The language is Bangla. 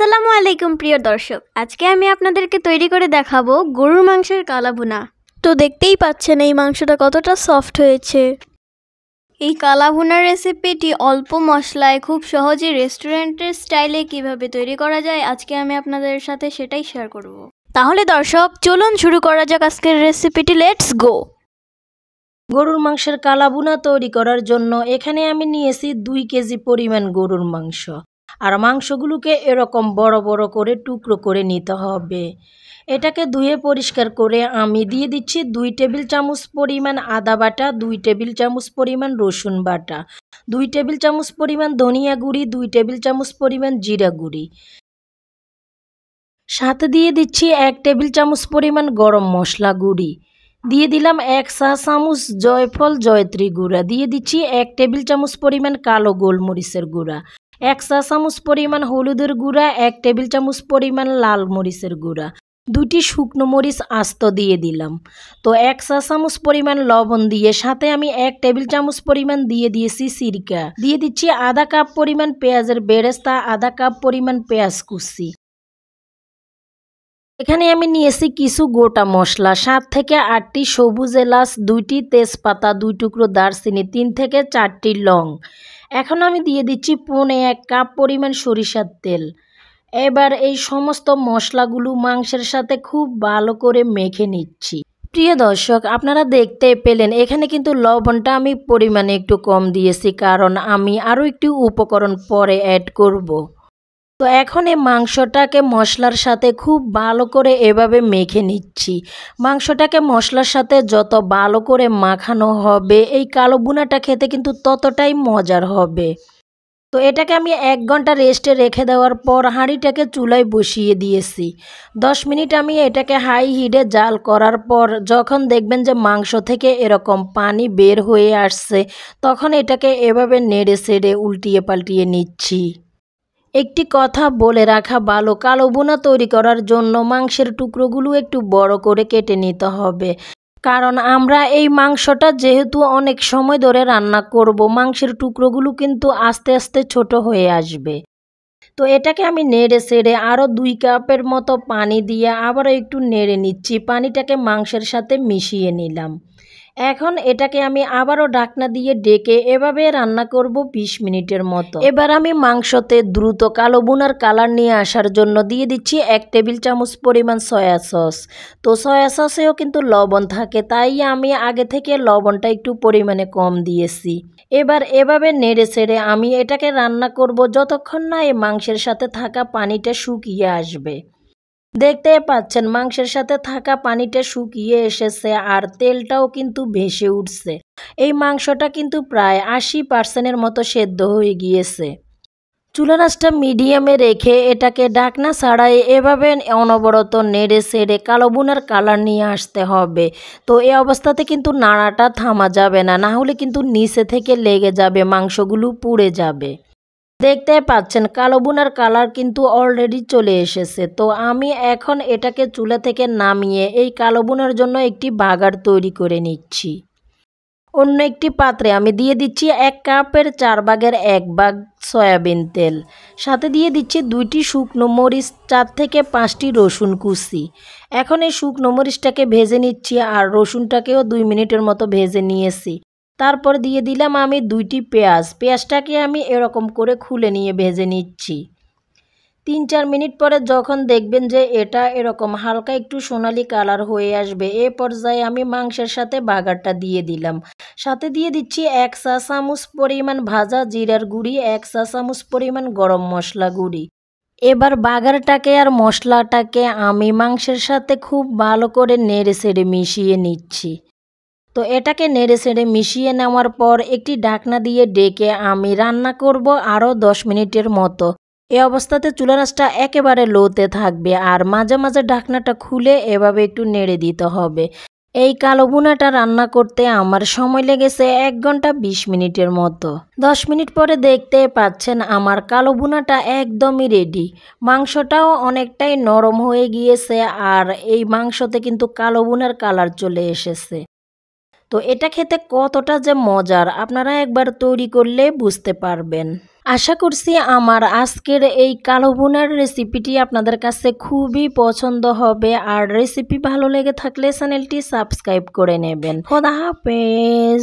আসসালামু আলাইকুম প্রিয় দর্শক, আজকে আমি আপনাদেরকে তৈরি করে দেখাবো গরুর মাংসের কালা ভুনা। তো দেখতেই পাচ্ছেন এই মাংসটা কতটা সফট হয়েছে। এই কালা ভুনার রেসিপিটি অল্প মশলায় খুব সহজে রেস্টুরেন্টের স্টাইলে কিভাবে তৈরি করা যায় আজকে আমি আপনাদের সাথে সেটাই শেয়ার করব। তাহলে দর্শক চলুন শুরু করা যাক আজকের রেসিপিটি। Let's go. গরুর মাংসের কালা ভুনা তৈরি করার জন্য এখানে আমি নিয়েছি 2 কেজি পরিমাণ গরুর মাংস। আর মাংসগুলোকে এরকম বড় বড় করে টুকরো করে নিতে হবে। এটাকে ধুয়ে পরিষ্কার করে আমি দিয়ে দিচ্ছি 2 টেবিল চামচ পরিমাণ আদা বাটা, 2 টেবিল চামচ পরিমাণ রসুন বাটা, 2 টেবিল চামচ পরিমাণ ধনিয়া গুঁড়ি, 2 টেবিল চামচ পরিমাণ জিরা গুঁড়ি। সাথে দিয়ে দিচ্ছি 1 টেবিল চামচ পরিমাণ গরম মশলা গুঁড়ি। দিয়ে দিলাম 1 চা চামচ জয়ফল জয়ত্রী গুঁড়া। দিয়ে দিচ্ছি 1 টেবিল চামচ পরিমাণ কালো গোলমরিচের গুঁড়া, 1 চা চামচ পরিমাণ হলুদের গুঁড়া, 1 টেবিল চামচ পরিমাণ লাল মরিচের গুঁড়া, 2টি শুকনো মরিচ আস্ত দিয়ে দিলাম। তো 1 চা চামচ পরিমাণ লবণ দিয়ে সাথে আমি 1 টেবিল চামচ পরিমাণ দিয়ে দিয়েছি সিরকা। দিয়ে দিচ্ছি আধা কাপ পরিমাণ পেঁয়াজের বেরেস্তা, আধা কাপ পরিমাণ পেঁয়াজ কুচি। এখানে আমি নিয়েছি কিছু গোটা মশলা, 7 থেকে 8টি সবুজ এলাচ, 2টি তেজপাতা, 2 টুকরো দারচিনি, 3 থেকে 4টি লং। এখন আমি দিয়ে দিচ্ছি 1 কাপ পরিমাণ সরিষার তেল। এবার এই সমস্ত মশলাগুলো মাংসের সাথে খুব ভালো করে মেখে নিচ্ছি। প্রিয় দর্শক, আপনারা দেখতে পেলেন এখানে কিন্তু লবণটা আমি পরিমাণে একটু কম দিয়েছি, কারণ আমি আরও একটি উপকরণ পরে অ্যাড করব। তো এখন এই মাংসটাকে মশলার সাথে খুব ভালো করে এভাবে মেখে নিচ্ছি। মাংসটাকে মশলার সাথে যত ভালো করে মাখানো হবে এই কালো ভুনাটা খেতে কিন্তু ততটাই মজার হবে। তো এটাকে আমি 1 ঘন্টা রেস্টে রেখে দেওয়ার পর হাঁড়িটাকে চুলায় বসিয়ে দিয়েছি। 10 মিনিট আমি এটাকে হাই হিটে জাল করার পর যখন দেখবেন যে মাংস থেকে এরকম পানি বের হয়ে আসছে, তখন এটাকে এভাবে নেড়ে ছেড়ে উল্টিয়ে পাল্টিয়ে নিচ্ছি। একটি কথা বলে রাখা ভালো, কালো ভুনা তৈরি করার জন্য মাংসের টুকরোগুলো একটু বড় করে কেটে নিতে হবে, কারণ আমরা এই মাংসটা যেহেতু অনেক সময় ধরে রান্না করব, মাংসের টুকরোগুলো কিন্তু আস্তে আস্তে ছোট হয়ে আসবে। তো এটাকে আমি নেড়ে ছেড়ে আরও 2 কাপের মতো পানি দিয়ে আবারও একটু নেড়ে নিচ্ছি। পানিটাকে মাংসের সাথে মিশিয়ে নিলাম। এখন এটাকে আমি আবারও ঢাকনা দিয়ে ডেকে এভাবে রান্না করব 20 মিনিটের মতো। এবার আমি মাংসতে দ্রুত কালো ভুনার কালার নিয়ে আসার জন্য দিয়ে দিচ্ছি 1 টেবিল চামচ পরিমাণ সয়া সস। তো সয়া সসেও কিন্তু লবণ থাকে, তাই আমি আগে থেকে লবণটা একটু পরিমাণে কম দিয়েছি। এবার এভাবে নেড়ে ছেড়ে আমি এটাকে রান্না করব যতক্ষণ না এই মাংসের সাথে থাকা পানিটা শুকিয়ে আসবে। দেখতে পাচ্ছেন মাংসের সাথে থাকা পানিটা শুকিয়ে এসেছে আর তেলটাও কিন্তু ভেসে উঠছে। এই মাংসটা কিন্তু প্রায় 80% মতো সেদ্ধ হয়ে গিয়েছে। চুলার আঁচটা মিডিয়ামে রেখে এটাকে ঢাকনা ছাড়াই এভাবে অনবরত নেড়ে ছেড়ে কালো ভুনার কালার নিয়ে আসতে হবে। তো এই অবস্থাতে কিন্তু নাড়াটা থামা যাবে না, না হলে কিন্তু নিচে থেকে লেগে যাবে, মাংসগুলো পুড়ে যাবে। দেখতে পাচ্ছেন কালো ভুনার কালার কিন্তু অলরেডি চলে এসেছে। তো আমি এখন এটাকে চুলা থেকে নামিয়ে এই কালো ভুনার জন্য একটি বাগার তৈরি করে নিচ্ছি। অন্য একটি পাত্রে আমি দিয়ে দিচ্ছি 1 কাপের 4 ভাগের 1 ভাগ সয়াবিন তেল। সাথে দিয়ে দিচ্ছি 2টি শুকনো মরিচ, 4 থেকে 5টি রসুন কুচি। এখন এই শুকনো মরিচটাকে ভেজে নিচ্ছি আর রসুনটাকেও 2 মিনিটের মতো ভেজে নিয়েছি। তারপর দিয়ে দিলাম আমি 2টি পেঁয়াজ। পেঁয়াজটাকে আমি এরকম করে খুলে নিয়ে ভেজে নিচ্ছি। 3-4 মিনিট পরে যখন দেখবেন যে এটা এরকম হালকা একটু সোনালি কালার হয়ে আসবে, এ পর্যায়ে আমি মাংসের সাথে বাগারটা দিয়ে দিলাম। সাথে দিয়ে দিচ্ছি 1 চা চামচ পরিমাণ ভাজা জিরার গুঁড়ি, 1 চা চামচ পরিমাণ গরম মশলা গুঁড়ি। এবার বাগারটাকে আর মশলাটাকে আমি মাংসের সাথে খুব ভালো করে নেড়ে ছেড়ে মিশিয়ে নিচ্ছি। তো এটাকে নেড়ে ছেড়ে মিশিয়ে নেওয়ার পর একটি ঢাকনা দিয়ে ডেকে আমি রান্না করব আরও 10 মিনিটের মতো। এই অবস্থাতে চুলার আঁচটা একেবারে লোতে থাকবে আর মাঝে মাঝে ঢাকনাটা খুলে এভাবে একটু নেড়ে দিতে হবে। এই কালো ভুনাটা রান্না করতে আমার সময় লেগেছে 1 ঘন্টা 20 মিনিটের মতো। 10 মিনিট পরে দেখতে পাচ্ছেন আমার কালো ভুনাটা একদমই রেডি। মাংসটাও অনেকটাই নরম হয়ে গিয়েছে আর এই মাংসতে কিন্তু কালো ভুনার কালার চলে এসেছে। তো এটা খেতে কতটা যে মজার আপনারা একবার তৈরি করলে বুঝতে পারবেন। আশা করছি আমার আজকের এই কালো ভুনার রেসিপিটি আপনাদের কাছে খুবই পছন্দ হবে। আর রেসিপি ভালো লেগে থাকলে চ্যানেলটি সাবস্ক্রাইব করে নেবেন। খোদা হাফেজ।